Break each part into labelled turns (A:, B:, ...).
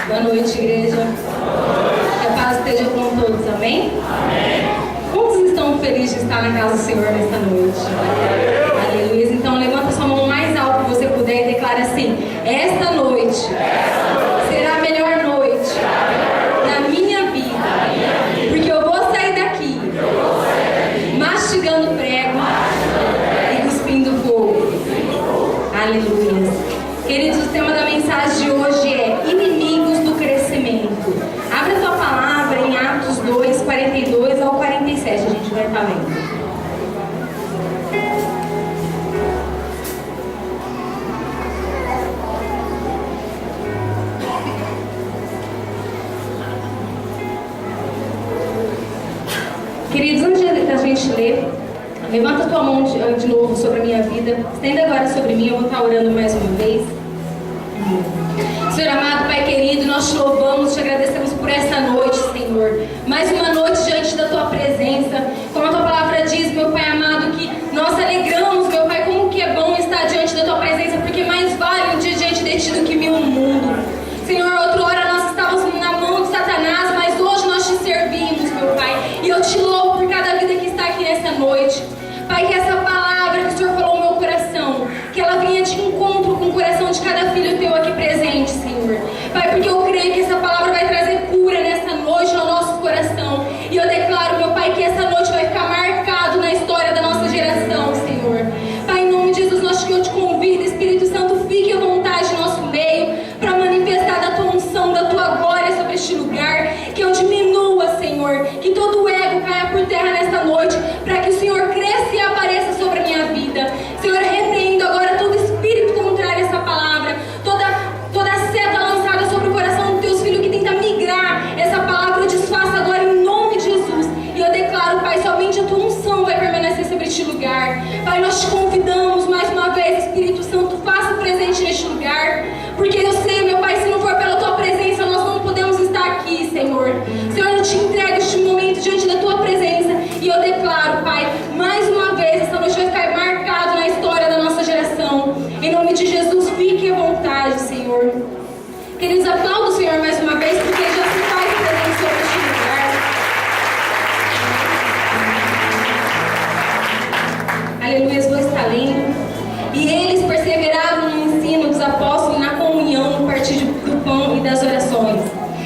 A: Boa noite, igreja. Que a paz esteja com todos, amém?
B: Amém.
A: Quantos estão felizes de estar na casa do Senhor nesta noite? Aleluia. Então levanta sua mão mais alto que você puder e declare assim: esta noite será a melhor noite da minha vida, porque eu vou sair daqui mastigando prego e cuspindo fogo. Aleluia. Queridos, o tema da mensagem de hoje é inimigos do crescimento. Abra a tua palavra em Atos 2, 42 ao 47, a gente vai estar lendo. Queridos, antes da gente ler, levanta a tua mão de novo sobre a minha vida. Estenda agora sobre mim, eu vou estar orando mais uma vez. Senhor amado, Pai querido, nós te louvamos, te agradecemos por essa noite, Senhor. Mais uma noite diante da tua presença. Como a tua palavra diz, meu Pai amado, que nós alegramos, meu Pai, como que é bom estar diante da tua presença, porque mais vale um dia diante de ti do que 1000 no mundo. Senhor, outrora nós estávamos na mão de Satanás, mas hoje nós te servimos, meu Pai. E eu te louvo por cada vida que está aqui nessa noite. Pai, que essa palavra que o Senhor falou no meu coração, que ela venha de encontro com o coração de cada filho teu aqui presente, Senhor. Pai, porque eu creio que essa palavra vai trazer cura nessa noite no nosso coração. E eu declaro, meu Pai, que essa noite vai ficar marcado na história da nossa geração, Senhor. Pai, em nome de Jesus, eu te convido, Espírito Santo, fique à vontade no nosso meio, para manifestar da tua unção, da tua glória sobre este lugar. Que eu diminua, Senhor, que todo o ego caia por terra nesta noite, para que o Senhor cresça e apareça sobre a minha vida. Senhor, repreendo agora todo espírito contrário a essa palavra, toda seta lançada sobre o coração dos teus filhos que tenta migrar essa palavra, eu desfaço agora em nome de Jesus. E eu declaro, Pai, somente a tua unção vai permanecer sobre este lugar. Pai, nós te convidamos mais uma vez, Espírito Santo, faça presente neste lugar, porque eu sei, meu Pai, se não for pela tua presença, nós não podemos estar aqui, Senhor. Senhor, eu te entrego este momento diante da tua presença, e eu declaro, Pai, mais uma vez, essa noite vai ficar marcado na história da nossa geração. Em nome de Jesus, fique à vontade, Senhor. Queridos, aplaudo o Senhor mais uma vez, porque Ele já se faz presente sobre este lugar. Aleluia, vou estar lendo. E eles perseveravam no ensino dos apóstolos e na comunhão, no partir do pão e das orações.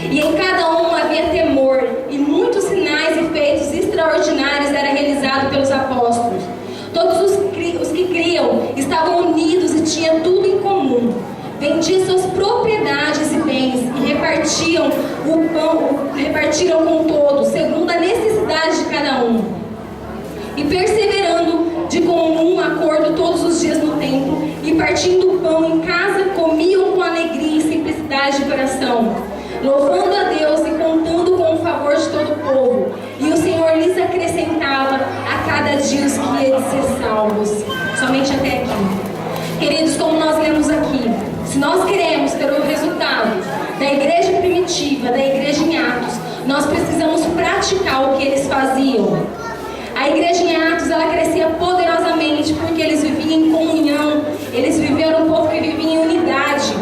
A: E em cada um havia temor, e muitos sinais e feitos extraordinários eram realizados pelos apóstolos. Todos os que criam estavam unidos e tinham tudo em comum. Vendiam suas propriedades e bens e repartiram o pão, repartiram com todos, segundo a necessidade de cada um. E perseverando de comum acordo todos os dias no templo, e partindo o pão em casa, comiam com alegria e simplicidade de coração, louvando a Deus e contando com o favor de todo o povo. E o Senhor lhes acrescentava a cada dia os que iam ser salvos. Somente até aqui. Queridos, como nós lemos aqui, se nós queremos ter o resultado da igreja primitiva, da igreja em Atos, nós precisamos praticar o que eles faziam. A igreja em Atos, ela crescia poderosamente porque eles viviam em comunhão, eles viveram um povo que vivia em unidade.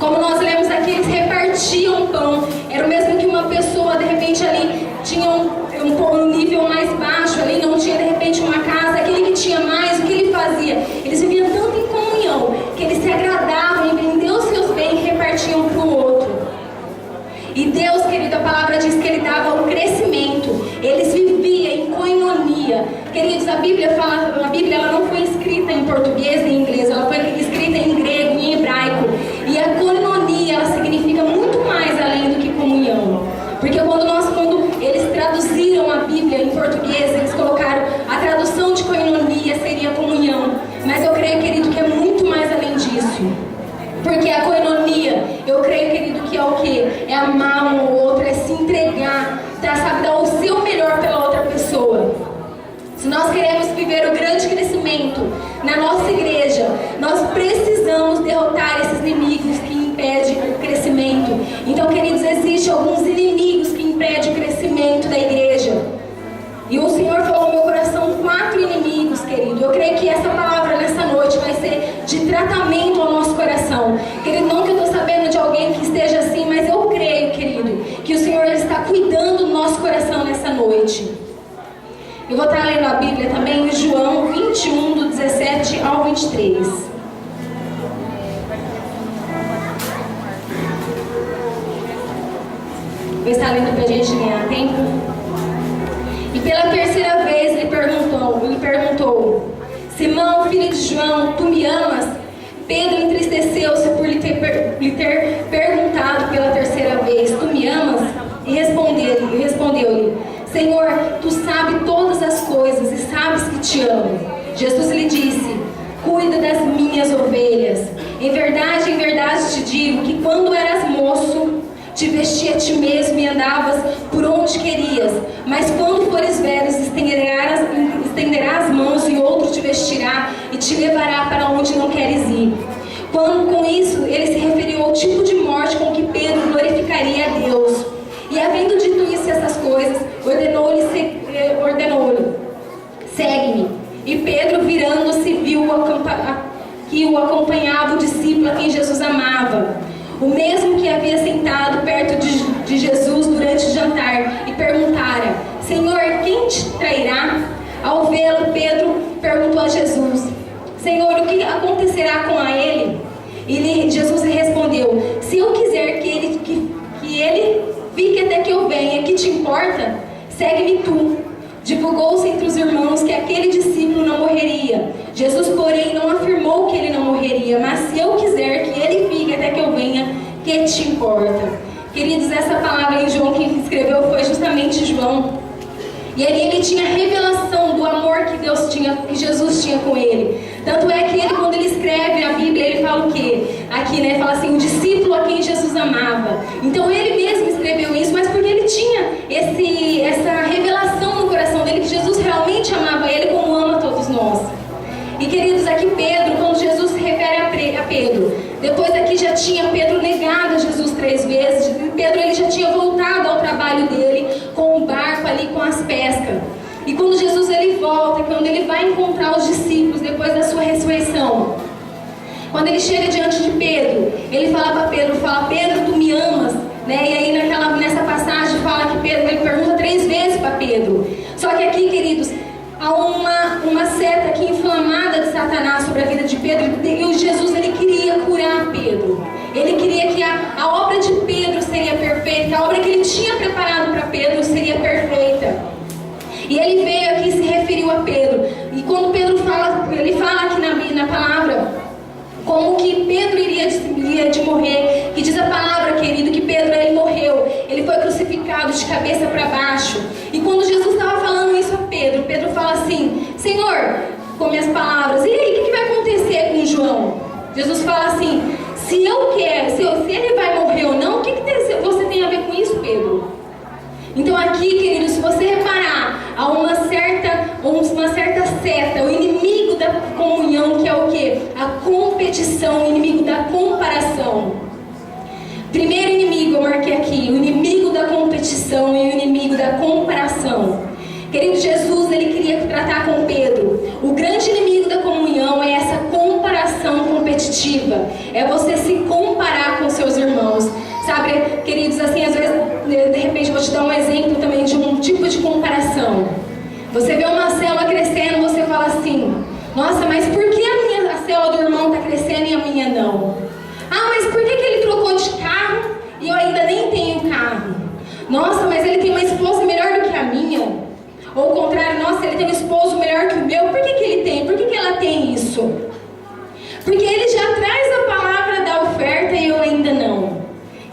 A: Como nós lemos aqui, eles repartiam o pão. Era o mesmo que uma pessoa, de repente, ali tinha um nível mais baixo, ali não tinha, de repente, uma casa. Aquele que tinha mais, o que ele fazia? Eles viviam tanto em comunhão, que eles se agradavam em vender os seus bens e repartiam para o outro. E Deus, querido, a palavra diz que Ele dava o crescimento. Eles viviam em koinonia. Queridos, a Bíblia ela não foi escrita em português nem em inglês, ela foi escrita em grego e em hebraico. E a koinonia, ela significa muito mais além do que comunhão. Porque quando eles traduziram a Bíblia em português, eles colocaram a tradução de koinonia seria comunhão. Mas eu creio, querido, que é muito mais além disso. Porque a koinonia, eu creio, querido, que é o quê? É amar um ao outro, é se entregar, sabe, dar o seu melhor pela outra pessoa. Se nós queremos viver o grande crescimento na nossa igreja, nós precisamos derrotar esses inimigos que impedem o crescimento. Então, queridos, existem alguns inimigos que impedem o crescimento da igreja. E o Senhor falou no meu coração 4 inimigos, querido. Eu creio que essa palavra nessa noite vai ser de tratamento ao nosso coração. Querido, não que eu estou sabendo de alguém que esteja assim está cuidando do nosso coração nessa noite. Eu vou estar lendo a Bíblia também em João 21, do 17 ao 23. Vou estar lendo para a gente ganhar tempo. E pela terceira vez ele perguntou: Simão, filho de João, tu me amas? Pedro entristeceu-se por lhe ter perguntado pela terceira vez: tu me amas? E respondeu-lhe: Senhor, tu sabes todas as coisas e sabes que te amo. Jesus lhe disse: cuida das minhas ovelhas. Em verdade te digo que quando eras moço, te vestia a ti mesmo e andavas por onde querias. Mas quando fores velho, estenderás as mãos e outro te vestirá e te levará para onde não queres ir. Com isso, ele se referiu ao tipo de morte com que Pedro glorificaria a Deus. E havendo dito isso, essas coisas, ordenou-lhe, segue-me. E Pedro, virando-se, viu que o acompanhava o discípulo a quem Jesus amava, o mesmo que havia sentado perto de Jesus durante o jantar, e perguntara: Senhor, quem te trairá? Ao vê-lo, Pedro perguntou a Jesus: Senhor, o que acontecerá com ele? E Jesus lhe respondeu: se eu quiser que ele fique até que eu venha, que te importa? Segue-me tu. Divulgou-se entre os irmãos que aquele discípulo não morreria. Jesus, porém, não afirmou que ele não morreria, mas se eu quiser que ele fique até que eu venha, que te importa? Queridos, essa palavra em João, quem escreveu foi justamente João. E ele tinha revelação do amor que Jesus tinha com ele. Tanto é que ele, quando ele escreve a Bíblia, ele fala o quê? Aqui, né? Fala assim: o discípulo a quem Jesus amava. Então ele mesmo escreveu isso, mas porque ele tinha essa revelação no coração dele, que Jesus realmente amava ele como ama todos nós. E queridos, aqui Pedro, quando Jesus se refere a Pedro, depois aqui já tinha Pedro negado a Jesus 3 vezes. Pedro, ele já tinha voltado ao trabalho dele com o barco ali, com as pescas. E quando Jesus ele volta, quando ele vai encontrar os discípulos depois da sua ressurreição, quando ele chega diante de Pedro, ele fala para Pedro, Pedro, tu me amas? Né? E aí nessa passagem fala que Pedro, ele pergunta 3 vezes para Pedro. Só que aqui, queridos, há uma seta aqui inflamada de Satanás sobre a vida de Pedro, e Jesus ele queria curar Pedro. Ele queria que a obra de Pedro seria perfeita, que a obra que ele tinha preparado para Pedro seria perfeita. E ele veio aqui e se referiu a Pedro. E quando Pedro fala, ele fala aqui na palavra como que Pedro iria de morrer, que diz a palavra, querido, que Pedro ele morreu, ele foi crucificado de cabeça para baixo. E quando Jesus estava falando isso a Pedro, Pedro fala assim: Senhor, com minhas palavras, e aí, o que vai acontecer com João? Jesus fala assim: se eu quero, se ele vai morrer ou não, o que você tem a ver com isso, Pedro? Então aqui, querido, se você reparar, há uma certa seta, o inimigo da comunhão, que é o quê? A competição, o inimigo da comparação. Primeiro inimigo, eu marquei aqui, o inimigo da competição e o inimigo da comparação. Querido, Jesus, ele queria tratar com Pedro. O grande inimigo da comunhão é essa comparação competitiva. É você se comparar com seus irmãos. Sabe, queridos, assim, às vezes, de repente, vou te dar um exemplo também de um tipo de comparação. Você vê uma célula crescendo, você fala assim: nossa, mas por que a célula do irmão está crescendo e a minha não? Ah, mas por que ele trocou de carro e eu ainda nem tenho carro? Nossa, mas ele tem uma esposa melhor do que a minha. Ou o contrário, nossa, ele tem um esposo melhor que o meu. Por que ele tem? Por que ela tem isso? Porque ele já traz a palavra da oferta e eu ainda não.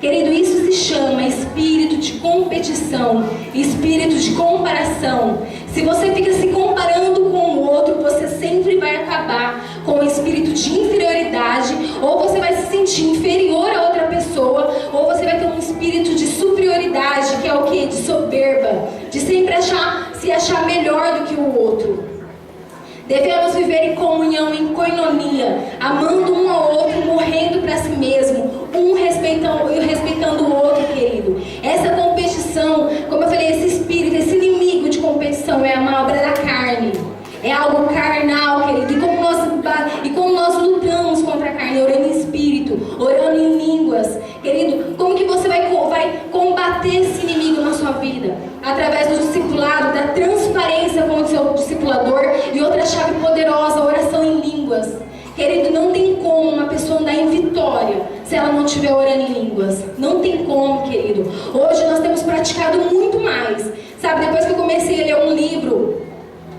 A: Querido, isso se chama espírito de competição, espírito de comparação. Se você fica se comparando com o outro, você sempre vai acabar com o espírito de inferioridade, ou você vai se sentir inferior a outra pessoa, ou você vai ter um espírito de superioridade, que é o quê? De soberba, de sempre se achar melhor do que o outro. Devemos viver em comunhão, em koinonia, amando um ao outro, morrendo para si mesmo, um respeitando o outro, querido. Essa competição, como eu falei, esse espírito, esse inimigo de competição é uma obra da carne. É algo carnal, querido. E como nós lutamos contra a carne, orando em espírito, orando em línguas. Querido, como que você vai combater esse inimigo sua vida, através do discipulado, da transparência com o seu discipulador. E outra chave poderosa, a oração em línguas. Querido, não tem como uma pessoa andar em vitória se ela não estiver orando em línguas. Não tem como, querido. Hoje nós temos praticado muito mais. Sabe, depois que eu comecei a ler um livro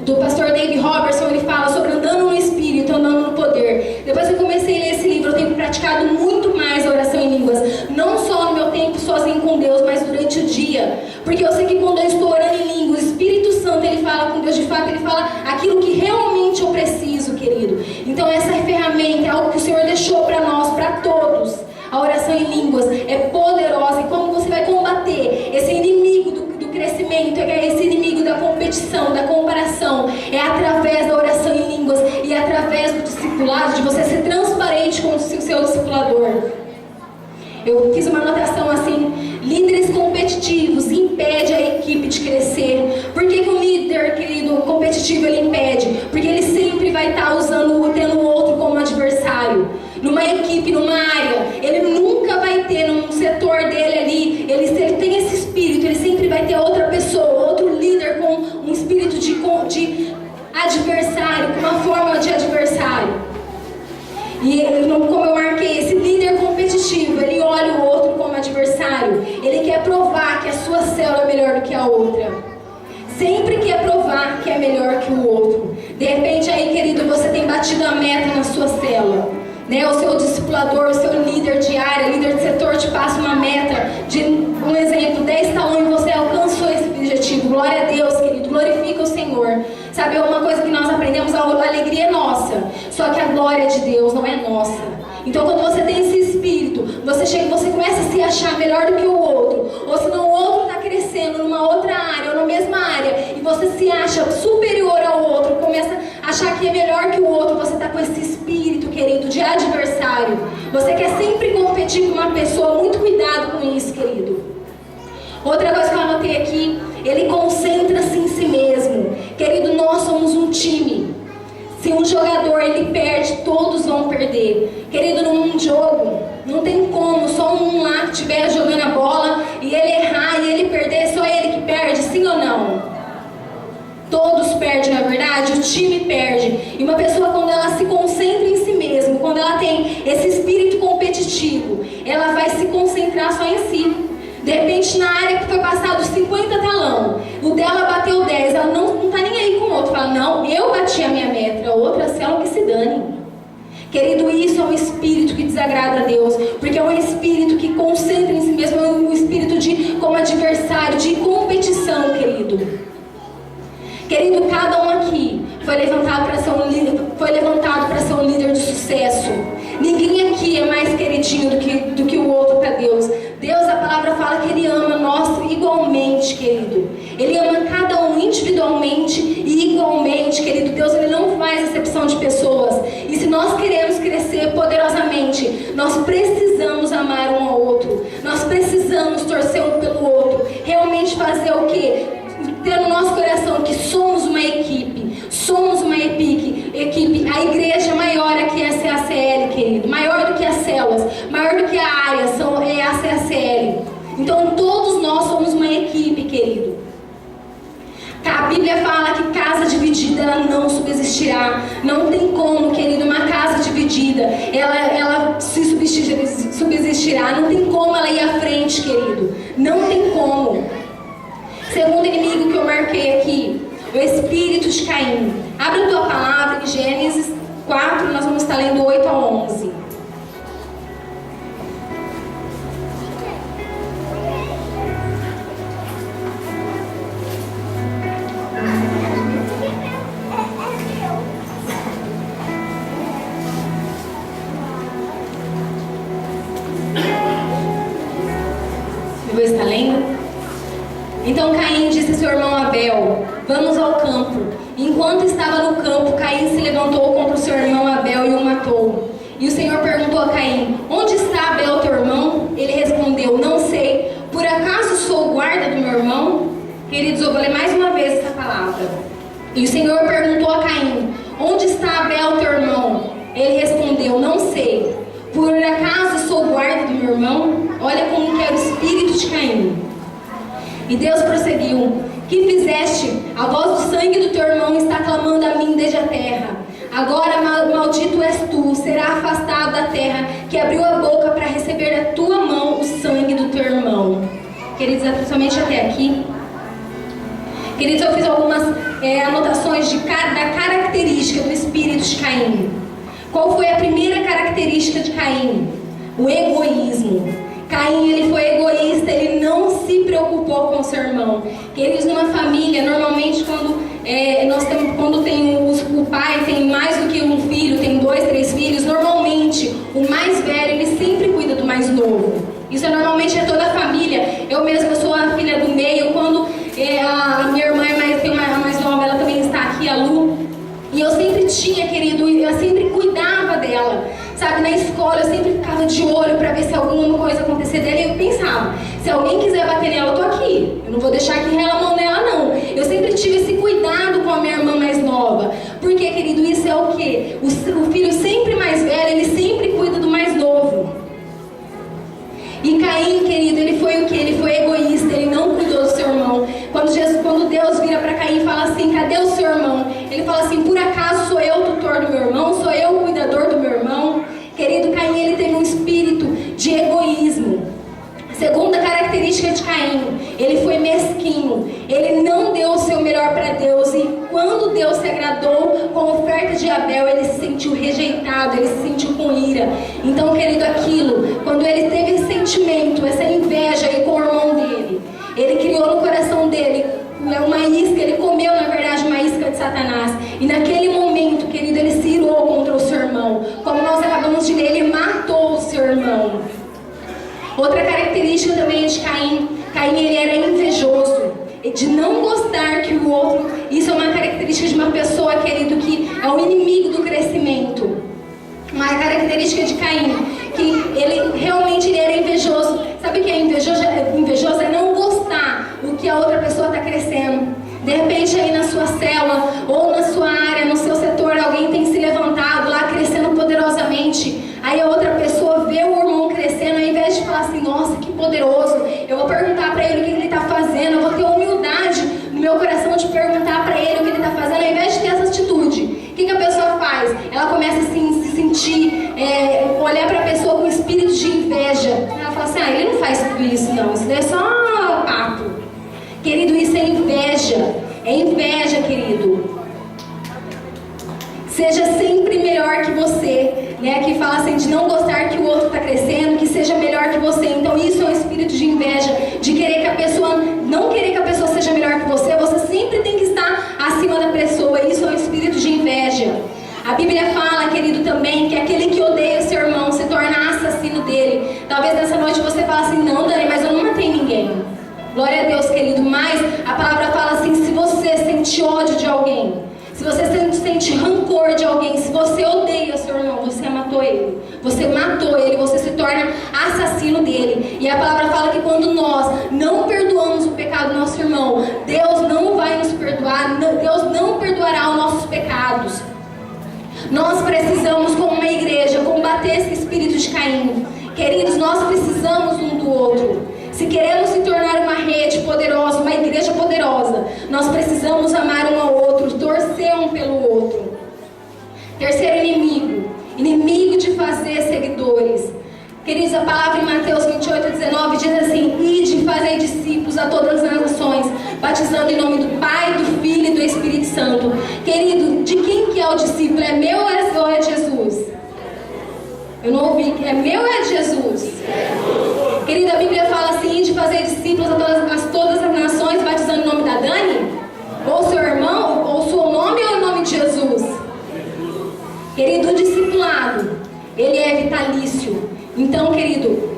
A: do pastor David Robertson, ele fala sobre andando no Espírito, andando no poder. Depois que eu comecei a ler esse livro, eu tenho praticado muito mais a oração em línguas. Não só no meu tempo sozinho com Deus, mas durante o dia. Porque eu sei que quando eu estou orando em línguas, o Espírito Santo, ele fala com Deus de fato, ele fala aquilo que realmente eu preciso, querido. Então essa ferramenta é algo que o Senhor deixou para nós, para todos. A oração em línguas é poderosa. E como você vai combater esse inimigo do crescimento, é esse inimigo da competição, da comparação, é através da oração em línguas e através do discipulado, de você ser transparente com o seu discipulador. Eu fiz uma anotação assim: líderes competitivos impedem a equipe de crescer. Por que um líder, querido, competitivo, ele impede? Porque ele sempre vai estar tendo o outro como adversário. Numa equipe, numa área, ele nunca vai ter num setor dele ali, ele tem esse espírito, ele sempre vai ter outra pessoa, outro líder com um espírito de adversário, com uma forma de adversário. E como eu marquei, esse líder competitivo, ele olha o outro como adversário, ele quer provar que a sua célula é melhor do que a outra. Sempre quer provar que é melhor que o outro. De repente aí, querido, você tem batido a meta na sua célula. O seu discipulador, o seu líder de área, líder de setor te passa uma meta de, um exemplo, 10 talões e você alcançou esse objetivo. Glória a Deus, querido, glorifica o Senhor. Sabe, uma coisa que nós aprendemos, a alegria é nossa, só que a glória de Deus não é nossa. Então quando você tem esse espírito, você começa a se achar melhor do que o outro, ou se não o outro está crescendo numa outra área, ou na mesma área, e você se acha superior ao outro, começa a achar que é melhor que o outro, você está com esse espírito, querido, de adversário. Você quer sempre competir com uma pessoa, muito cuidado com isso, querido. Outra coisa que eu anotei aqui, ele concentra-se em si mesmo. Querido, nós somos um time. Se um jogador ele perde, todos vão perder. Querido, num jogo, não tem como só um lá que estiver jogando a bola e ele errar e ele perder, só ele que perde, sim ou não? Todos perdem, na verdade, o time perde. E uma pessoa, quando ela se concentra em si mesma, quando ela tem esse espírito competitivo, ela vai se concentrar só em si. De repente, na área que foi passado 50 talão, o dela bateu 10, ela não está nem aí com o outro. Fala, não, eu bati a minha meta, a outra célula que se dane. Querido, isso é um espírito que desagrada a Deus, porque é um espírito que concentra em si mesmo, é um espírito de, como adversário, de competição, querido. Querido, cada um aqui foi levantado para ser um líder de sucesso. Ninguém aqui é mais queridinho do que o outro para Deus. Deus, a palavra fala que Ele ama nós igualmente, querido. Ele ama cada um individualmente e igualmente, querido. Deus, Ele não faz acepção de pessoas. E se nós queremos crescer poderosamente, nós precisamos amar um ao outro. Nós precisamos torcer um pelo outro. Realmente fazer o quê? Ter no nosso coração que somos uma equipe. Somos uma equipe. A igreja maior aqui é a CACL, querido. Maior do que as células, maior do que a área, é a CACL. Então todos nós somos uma equipe, querido. A Bíblia fala que casa dividida ela não subsistirá. Não tem como, querido, uma casa dividida ela se subsistirá. Não tem como ela ir à frente, querido. Não tem como. Segundo inimigo que eu marquei aqui, o espírito de Caim. Abre a tua palavra em Gênesis 4, nós vamos estar lendo 8 a 11. Você está lendo? Então Caim disse a seu irmão Abel, vamos ao campo. Enquanto estava no campo, Caim se levantou contra o seu irmão Abel e o matou. E o Senhor perguntou a Caim, onde está Abel, teu irmão? Ele respondeu, não sei. Por acaso sou o guarda do meu irmão? Queridos, eu vou ler mais uma vez essa palavra. E o Senhor perguntou a Caim, onde está Abel, teu irmão? Ele respondeu, não sei. Por acaso sou o guarda do meu irmão? Olha como que era o espírito de Caim. E Deus prosseguiu: que fizeste? A voz do sangue do teu irmão está clamando a mim desde a terra. Agora maldito és tu, será afastado da terra, que abriu a boca para receber da tua mão o sangue do teu irmão. Queridos, somente até aqui. Queridos, eu fiz algumas anotações da característica do espírito de Caim. Qual foi a primeira característica de Caim? O egoísmo. Caim, ele foi egoísta, ele não se preocupou com o seu irmão. Queridos, numa família, normalmente quando tem o pai tem mais do que um filho, tem 2, 3 filhos, normalmente o mais velho, ele sempre cuida do mais novo. Isso normalmente é toda a família. Eu mesma sou a filha do meio. Quando a minha irmã tem uma mais nova, ela também está aqui, a Lu. E eu sempre tinha, querido, eu sempre cuidava dela. Sabe, na escola eu sempre ficava de olho para ver se alguma coisa acontecer dela. E eu pensava, se alguém quiser bater nela, eu tô aqui. Eu não vou deixar que rela a mão nela, não. Eu sempre tive esse cuidado com a minha irmã mais nova. Porque, querido, isso é o quê? O filho sempre mais velho, ele sempre cuida do mais novo. E Caim, querido, ele foi o quê? Ele foi egoísta, ele não cuidou do seu irmão. Quando Deus vira para Caim e fala assim: cadê o seu irmão? Ele fala assim: por acaso sou eu o tutor do meu irmão? Sou eu o cuidador do meu irmão? Querido, Caim, ele teve um espírito de egoísmo. Segunda característica de Caim, ele foi mesquinho. Ele não deu o seu melhor para Deus. E quando Deus se agradou com a oferta de Abel, ele se sentiu rejeitado, ele se sentiu com ira. Então, querido, aquilo, quando ele teve esse sentimento, essa inveja aí com o irmão dele, ele criou no coração dele uma isca, ele comeu, na verdade, uma isca de Satanás. E naquele momento, querido, ele se irou contra o seu irmão. Como nós acabamos de ler, ele matou o seu irmão. Outra característica também de Caim, ele era invejoso, de não gostar que o outro, isso é uma característica de uma pessoa, querido, que é o inimigo do crescimento. Uma característica de Caim, que ele realmente era invejoso. Sabe o que é invejoso? Invejoso é não gostar do que a outra pessoa está crescendo. De repente aí na sua célula ou na sua área, no seu setor, alguém tem se levantado lá, crescendo poderosamente. Aí a outra pessoa vê o irmão crescendo, ao invés de falar assim: nossa, que poderoso, eu vou perguntar para ele o que ele está fazendo, eu vou ter humildade no meu coração de perguntar para ele o que ele está fazendo. Ao invés de ter essa atitude, o que a pessoa faz? Ela começa assim, se sentir, olhar para a pessoa com espírito de inveja. Ela fala assim: ele não faz tudo isso não, isso daí é só papo. Querido, isso é inveja, querido. Seja sempre melhor que você, né? Que fala assim, de não gostar que o outro está crescendo, que seja melhor que você. Então isso é um espírito de inveja, de querer que a pessoa, não querer que a pessoa seja melhor que você. Você sempre tem que estar acima da pessoa. Isso é um espírito de inveja. A Bíblia fala, querido, também, que aquele que odeia o seu irmão se torna assassino dele. Talvez nessa noite você fale assim: não, Dani, mas eu não matei ninguém. Glória a Deus, querido. Mas a palavra fala assim: se você sente ódio de alguém, se você sente rancor de alguém, se você odeia seu irmão, você matou ele. Você matou ele, você se torna assassino dele. E a palavra fala que quando nós não perdoamos o pecado do nosso irmão, Deus não vai nos perdoar, Deus não perdoará os nossos pecados. Nós precisamos, como uma igreja, combater esse espírito de Caim. Queridos, nós precisamos um do outro. Se queremos se tornar uma rede poderosa, uma igreja poderosa, nós precisamos amar um ao outro, torcer um pelo outro. Terceiro inimigo de fazer seguidores. Queridos, a palavra em Mateus 28:19 diz assim: ide e fazei discípulos a todas as nações, batizando em nome do Pai, do Filho e do Espírito Santo. Querido, de quem que é o discípulo? É meu ou é de Jesus? Eu não ouvi. É meu ou é de Jesus? Querida, a Bíblia fala assim: de fazer discípulos a todas as nações, batizando em nome da Dani? Ou seu irmão? Ou o seu nome ou o nome de Jesus? Querido, o discipulado, ele é vitalício. Então, querido,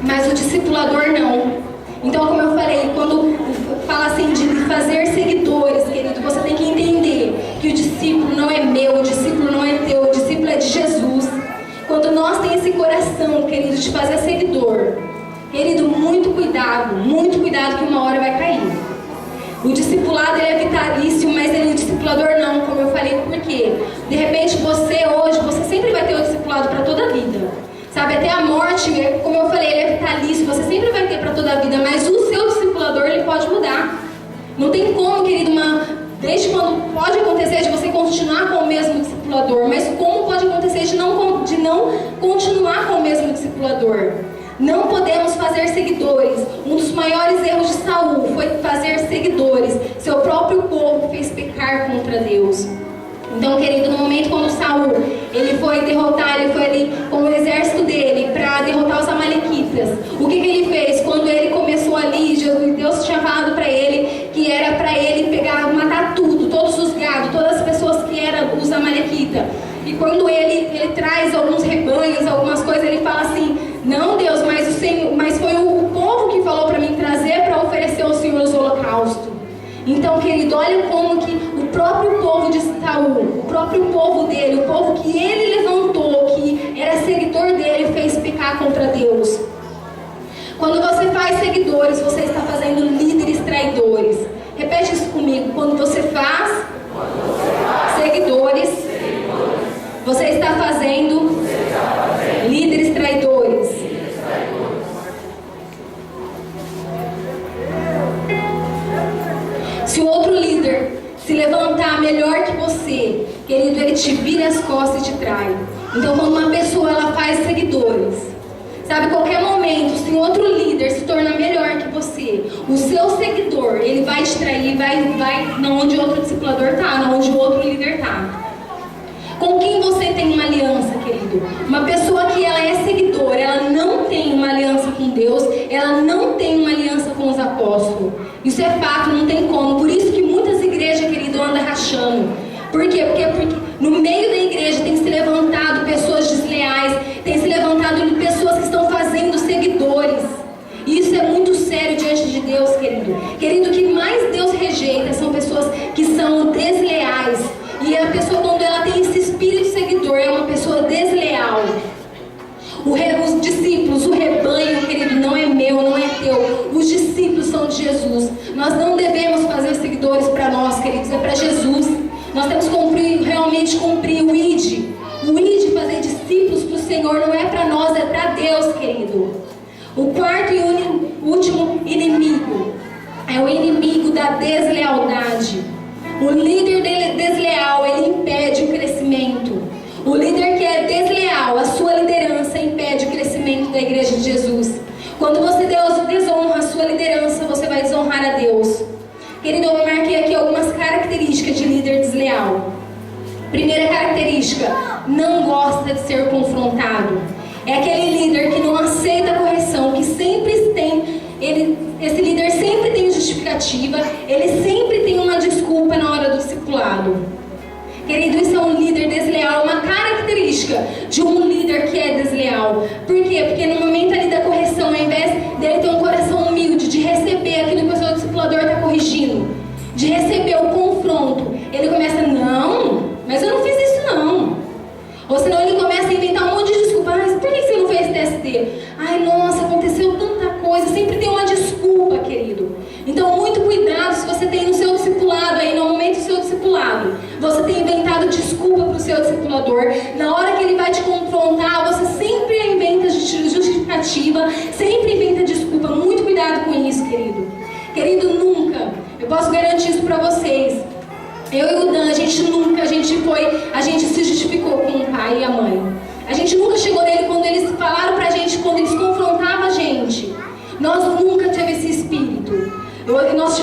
A: mas o discipulador não. Então, como eu falei, quando fala assim de fazer seguidores, querido, você tem que entender que o discípulo não é meu, o discípulo não é teu, o discípulo é de Jesus. Quando nós temos esse coração, querido, de fazer seguidor, querido, muito cuidado que uma hora vai cair. O discipulado, ele é vitalício, mas ele, o discipulador não, como eu falei, por quê? De repente você hoje, você sempre vai ter o discipulado para toda a vida. Sabe, até a morte, como eu falei, ele é vitalício, você sempre vai ter para toda a vida, mas o seu discipulador, ele pode mudar. continuar com o mesmo discipulador. Mas como pode acontecer de não continuar com o mesmo discipulador? Não podemos fazer seguidores. Um dos maiores erros de Saul foi fazer seguidores. Seu próprio povo fez pecar contra Deus. Então, querido, no momento quando Saul ele foi derrotar, ele foi ali com o exército dele para derrotar os amalequitas. O que ele fez? Quando ele começou ali, Deus tinha falado para ele que era para ele pegar, matar tudo, todos os gados, todas as pessoas que eram os amalequitas. E quando ele traz alguns rebanhos, algumas coisas, ele fala assim: não, Deus, mas foi o povo que falou para mim trazer para oferecer ao Senhor os holocaustos. Então, querido, olha como que o próprio povo de Saul, o próprio povo dele, o povo que ele levantou, que era seguidor dele, fez pecar contra Deus. Quando você faz seguidores, você está fazendo líderes traidores. Repete isso comigo. Quando você faz seguidores, você está fazendo líderes traidores. Se o outro líder se levantar melhor que você, querido, ele te vira as costas e te trai. Então, quando uma pessoa ela faz seguidores, sabe, qualquer momento, se um outro líder se tornar melhor que você, o seu seguidor, ele vai te trair, vai onde o outro discipulador está, onde o outro líder está. Com quem você tem uma aliança, querido? Uma pessoa que ela é seguidora, ela não tem uma aliança com Deus, ela não tem uma aliança com os apóstolos. Isso é fato, não tem como. Por isso que muitas igrejas, querido, andam rachando. Por quê? Porque no meio da igreja tem se levantado pessoas desleais, tem se levantado pessoas que estão fazendo seguidores. E isso é muito sério diante de Deus, querido. Querido, o que mais Deus rejeita são pessoas que são desleais. E a pessoa, quando ela tem esse espírito seguidor, é uma pessoa desleal. Os discípulos, o rebanho, querido, não é meu, não é teu. Os discípulos são de Jesus. Nós não devemos fazer seguidores para nós, queridos, é para Jesus. Nós temos que realmente cumprir o ID. O ID, fazer discípulos para o Senhor, não é para nós, é para Deus, querido. O quarto e último inimigo é o inimigo da deslealdade. O líder desleal, ele impede o crescimento. O líder que é desleal, a sua liderança impede o crescimento da igreja de Jesus. Quando você desonra a sua liderança, você vai desonrar a Deus. Querido, eu marquei aqui algumas características de líder desleal. Primeira característica: não gosta de ser confrontado. É aquele líder que não aceita a correção, que sempre tem... Esse líder sempre tem justificativa, ele sempre tem uma desculpa na hora do discipulado. Querido, isso é um líder desleal, uma característica de um líder que é desleal. Por quê? Porque no momento ali da correção, ao invés dele ter um coração humilde, de receber aquilo que o seu discipulador está corrigindo, de receber o confronto, ele começa: não, mas eu não fiz isso não. Ou senão ele começa a inventar um monte de desculpa. Mas por que você não fez TST? Ai, nossa, aconteceu tanta coisa. Sempre tem uma desculpa, querido. Então, muito cuidado se você tem no seu discipulado, aí no momento do seu discipulado, você tem inventado desculpa para o seu discipulador. Na hora que ele vai te confrontar, você sempre inventa justificativa, sempre inventa desculpa. Muito cuidado com isso, querido. Querido, nunca, eu posso garantir isso para vocês. Eu e o Dan, a gente se justificou com o pai e a mãe. A gente nunca chegou nele quando eles falaram pra gente, quando eles confrontavam a gente. Nós nunca tivemos esse espírito. Eu trouxe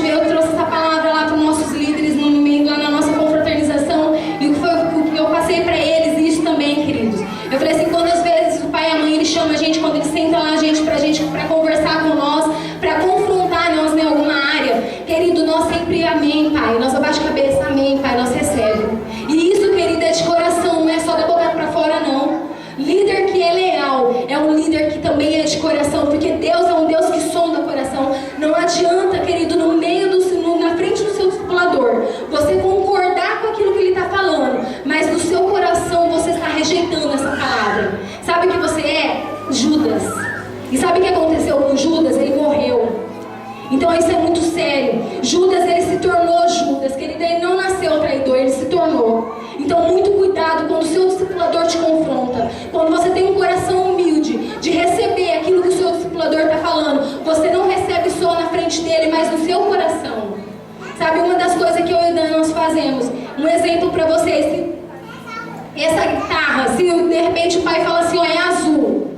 A: essa palavra lá para os nossos líderes no domingo, lá na nossa confraternização, e o que eu passei para eles, e isso também, queridos. Eu falei assim, quando às vezes o pai e a mãe, eles chamam a gente, quando eles sentam lá pra conversar com nós, para confrontar nós em alguma área, querido, nós sempre, amém, pai, nós abaixo a cabeça, amém, pai, nós recebemos. E isso, querido, é de coração, não é só da boca para fora, não. Líder que é leal é um líder que também é de coração, porque Deus é um Deus que sonda o coração. Não adianta, querido, na frente do seu discipulador, você concordar com aquilo que ele está falando, mas no seu coração você está rejeitando essa palavra. Sabe o que você é? Judas. E sabe o que aconteceu com Judas? Ele morreu. Então isso é muito sério. Judas, ele se tornou Judas, querido, ele não nasceu traidor, ele se tornou. Então muito cuidado quando o seu discipulador te confronta. Quando você tem um coração humilde de receber aquilo que o seu discipulador está falando, você não recebe só na frente dele, mas no seu coração. Sabe, uma das coisas que eu e o Dan nós fazemos. Um exemplo para vocês. Essa guitarra, se de repente o pai fala assim, ó, é azul.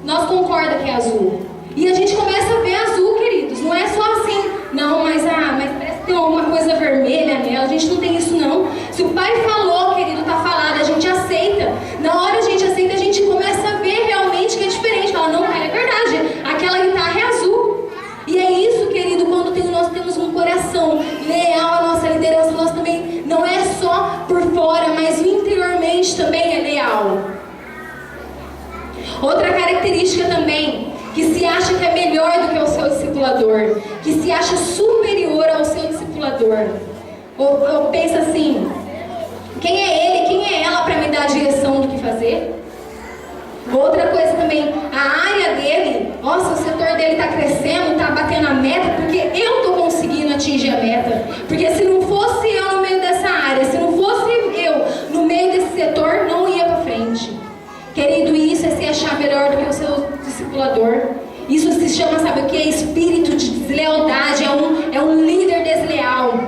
A: Nós concordamos que é azul. E a gente começa a ver azul, queridos. Não é só assim, não, mas parece que tem alguma coisa vermelha nela. A gente não tem isso, não. Se o pai falou, querido, tá falado, a gente aceita. Na hora a gente aceita, a gente começa a ver realmente que é diferente. Fala, não, pai, é verdade. Aquela guitarra é azul. E é isso, querido, quando nós temos um coração leal à nossa liderança, nós também, não é só por fora, mas interiormente também é leal. Outra característica também, que se acha que é melhor do que o seu discipulador, que se acha superior ao seu discipulador. Ou pensa assim, quem é ele, quem é ela para me dar a direção do que fazer? Outra coisa também, a área dele, nossa, o setor dele está crescendo, está batendo a meta, porque eu estou conseguindo atingir a meta. Porque se não fosse eu no meio dessa área, se não fosse eu no meio desse setor, não ia para frente. Querido, isso é se achar melhor do que o seu discipulador. Isso se chama, sabe o que? Espírito de deslealdade, é um líder desleal.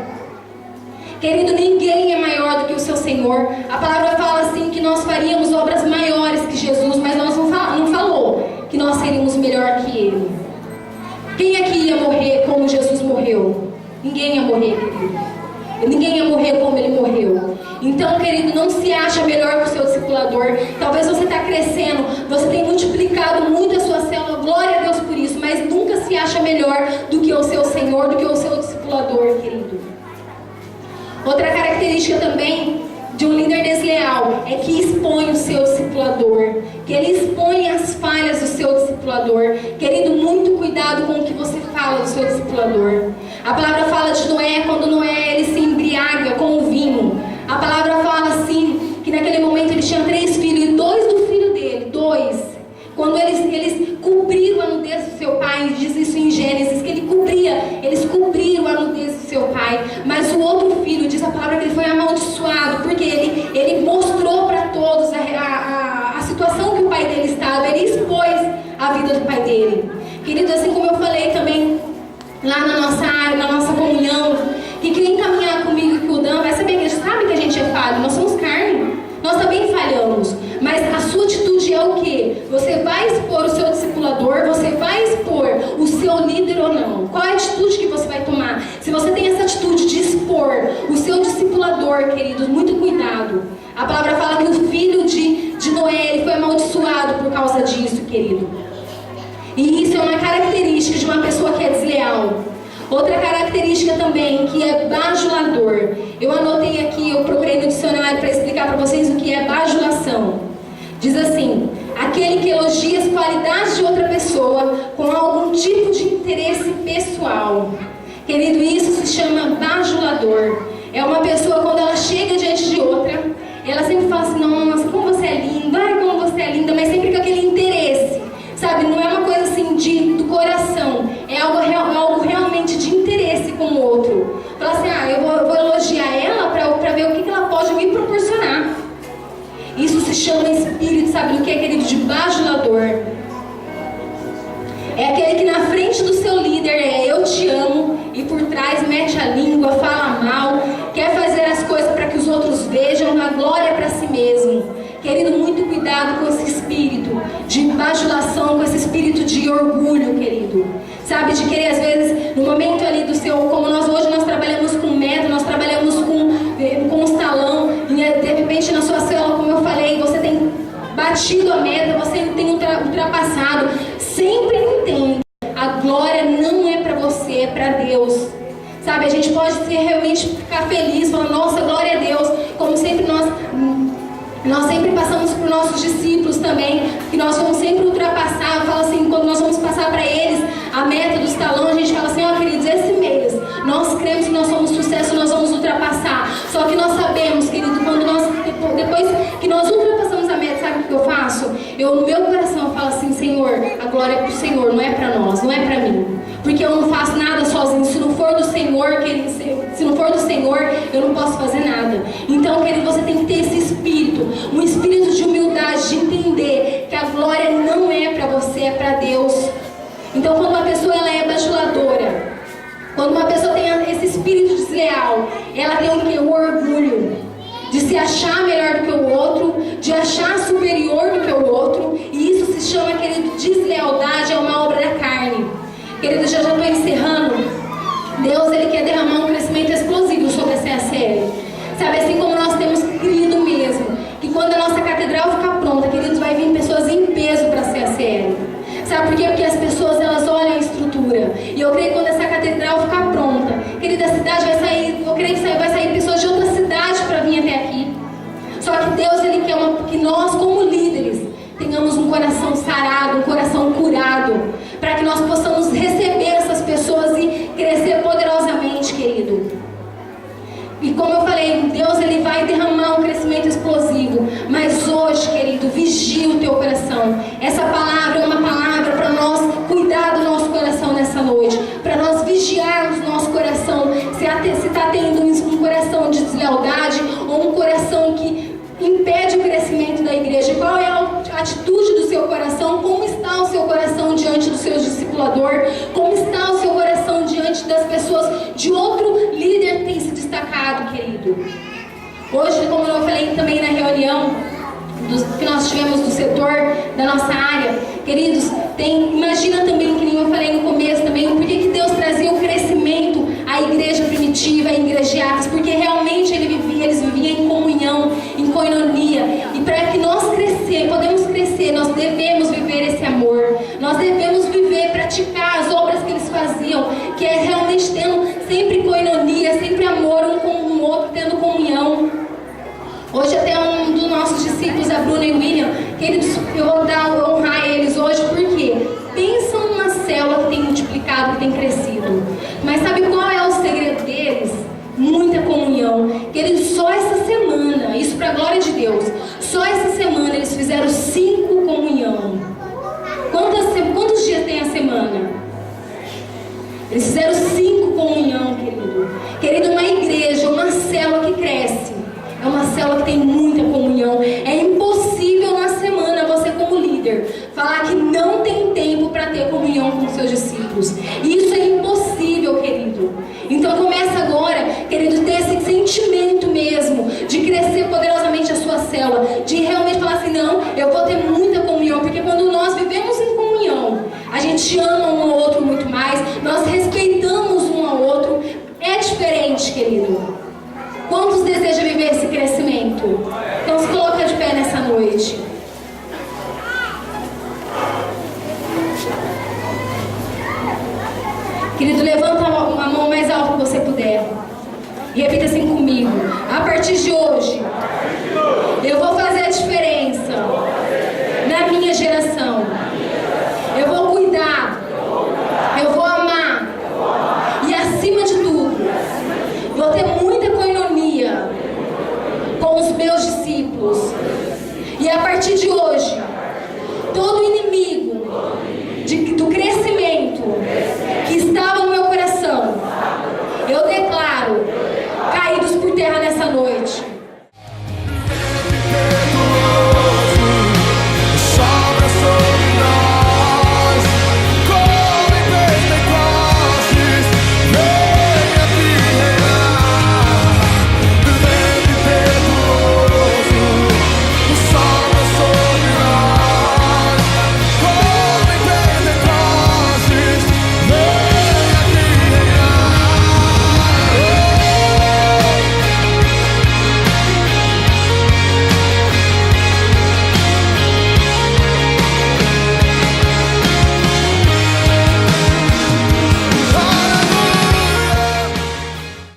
A: Querido, ninguém é maior do que o seu Senhor. A palavra fala assim que nós faríamos obras maiores que Jesus, mas nós não falou que nós seríamos melhor que Ele. Quem aqui ia morrer como Jesus morreu? Ninguém ia morrer, querido. Ninguém ia morrer como Ele morreu. Então, querido, não se acha melhor que o seu discipulador. Talvez você está crescendo, você tem multiplicado muito a sua célula, glória a Deus por isso, mas nunca se acha melhor do que o seu Senhor, do que o seu discipulador, querido. Outra característica também de um líder desleal é que expõe o seu discipulador, que ele expõe as falhas do seu discipulador. Querido, muito cuidado com o que você fala do seu discipulador. A palavra fala de Noé, quando Noé ele se embriaga com o vinho. A palavra fala assim, que naquele momento ele tinha 3 filhos, e 2 do filho dele, 2. Quando eles cobriram a nudez do seu pai, diz isso em Gênesis, que eles cobriram a nudez do seu pai. Mas o outro filho, diz a palavra que ele foi amaldiçoado, porque ele mostrou para todos a situação que o pai dele estava, ele expôs a vida do pai dele. Querido, assim como eu falei também lá na nossa área, na nossa comunhão, que quem caminhar comigo e com o Dan vai saber que a gente sabe que a gente é falho, nós somos carne, nós também falhamos, mas a sua atitude é o quê? Você vai expor o seu discipulador, você vai expor o seu líder ou não? Qual é a atitude que você vai tomar? Se você tem essa atitude de expor o seu discipulador, queridos, muito cuidado. A palavra fala que o filho de Noé ele foi amaldiçoado por causa disso, querido. E isso é uma característica de uma pessoa que é desleal. Outra característica também, que é bajulador. Eu anotei aqui, eu procurei no dicionário para explicar para vocês o que é bajulação. Diz assim, aquele que elogia as qualidades de outra pessoa com algum tipo de interesse pessoal. Querido, isso se chama bajulador. É uma pessoa, quando ela chega diante de outra, ela sempre fala assim, nossa, como você é linda, ai, como você é linda, mas sempre com aquele interesse. Sabe, não é uma coisa assim do coração, é algo realmente de interesse com o outro. Fala assim, eu vou elogiar ela para ver o que ela pode me proporcionar. Isso se chama espírito, sabe do que é, querido? De bajulador. É aquele que na frente do seu líder eu te amo, e por trás mete a língua, fala mal, quer fazer as coisas para que os outros vejam, a glória para si mesmo. Querido, muito cuidado com esse espírito de bajulação, com esse espírito de orgulho, querido. Sabe, de querer às vezes, no momento ali do seu, como hoje nós trabalhamos com meta, nós trabalhamos com um salão, e de repente na sua célula, como eu falei, você tem batido a meta, você tem ultrapassado. Sempre entenda, a glória não é para você, é para Deus. Sabe, a gente pode realmente ficar feliz, falar, nossa, glória a Deus, como sempre nós sempre passamos por nossos discípulos também, que nós vamos sempre ultrapassar. Eu falo assim, quando nós vamos passar para eles a meta do salão, a gente fala assim, queridos, esse mês nós cremos que nós somos sucesso, nós vamos ultrapassar. Só que nós sabemos, querido, quando depois que nós ultrapassamos a meta, sabe o que eu faço? Eu, no meu coração, eu falo assim, Senhor, a glória é para o Senhor, não é para nós, não é para mim. Porque eu não faço nada sozinho. Se não for do Senhor, se não for do Senhor, eu não posso fazer nada. Então, querido, você tem que ter esse espírito, um espírito de humildade, de entender que a glória não é para você, é para Deus. Então, quando uma pessoa ela é bajuladora, quando uma pessoa tem esse espírito desleal, ela tem o quê? O eu já estou encerrando. Deus, Ele quer derramar um crescimento explosivo sobre a CACL. Sabe, assim como nós temos crido mesmo, que quando a nossa catedral ficar pronta, queridos, vai vir pessoas em peso para a CACL. Sabe por quê? Porque as pessoas, elas olham a estrutura. E eu creio que quando essa catedral ficar pronta, querida, a cidade vai sair, eu creio que vai sair pessoas de outra cidade para vir até aqui. Só que Deus, Ele quer que nós, como líderes, tenhamos um coração sarado, um coração curado, para que nós possamos receber essas pessoas e crescer poderosamente, querido. E como eu falei, Deus, Ele vai derramar um crescimento explosivo. Mas hoje, querido, vigia o teu coração. Essa palavra é uma palavra para nós cuidar do nosso coração nessa noite. Para nós vigiarmos o nosso coração. Se está tendo um coração de deslealdade ou um coração que impede o crescimento da igreja. Qual é a atitude do seu coração? Como está o seu coração diante do seu discipulador? Como está o seu coração diante das pessoas, de outro líder que tem se destacado, querido? Hoje, como eu falei também na reunião que nós tivemos do setor da nossa área, queridos, imagina também, que nem eu falei no começo também, por que Deus trazia o crescimento à igreja primitiva, à igreja de Atos, porque realmente eles viviam em comunhão, em koinonia, e para que nós podemos crescer, nós devemos viver esse amor, nós devemos viver, praticar as obras que eles faziam, que é realmente tendo sempre koinonia, sempre amor um com o outro, tendo comunhão. Hoje até um dos nossos discípulos, a Bruna e o William, eu vou honrar eles hoje, porque pensam numa célula que tem multiplicado, que tem crescido. Mas sabe qual é o segredo deles? Muita comunhão. Queridos, só essa semana, isso para a glória de Deus, só essa semana eles fizeram 5 comunhão. Quantos dias tem a semana? Eles fizeram 5 comunhão, querido. Querido, uma igreja, uma célula que cresce, é uma célula que tem muita comunhão. É impossível na semana você, como líder, falar que não tem tempo para ter comunhão com os seus discípulos. Isso é impossível, querido. Então começa agora, querido, ter esse sentimento mesmo de crescer poderosamente a sua célula, de realmente falar assim, não, eu vou ter muita comunhão, porque quando nós vivemos em comunhão, a gente ama um ao outro muito mais, nós respeitamos um ao outro. É diferente, querido. Quantos desejam viver esse crescimento? Então se coloca de pé nessa noite. Querido, levanta a mão mais alta que você puder. E repita assim comigo. A partir de hoje, eu vou fazer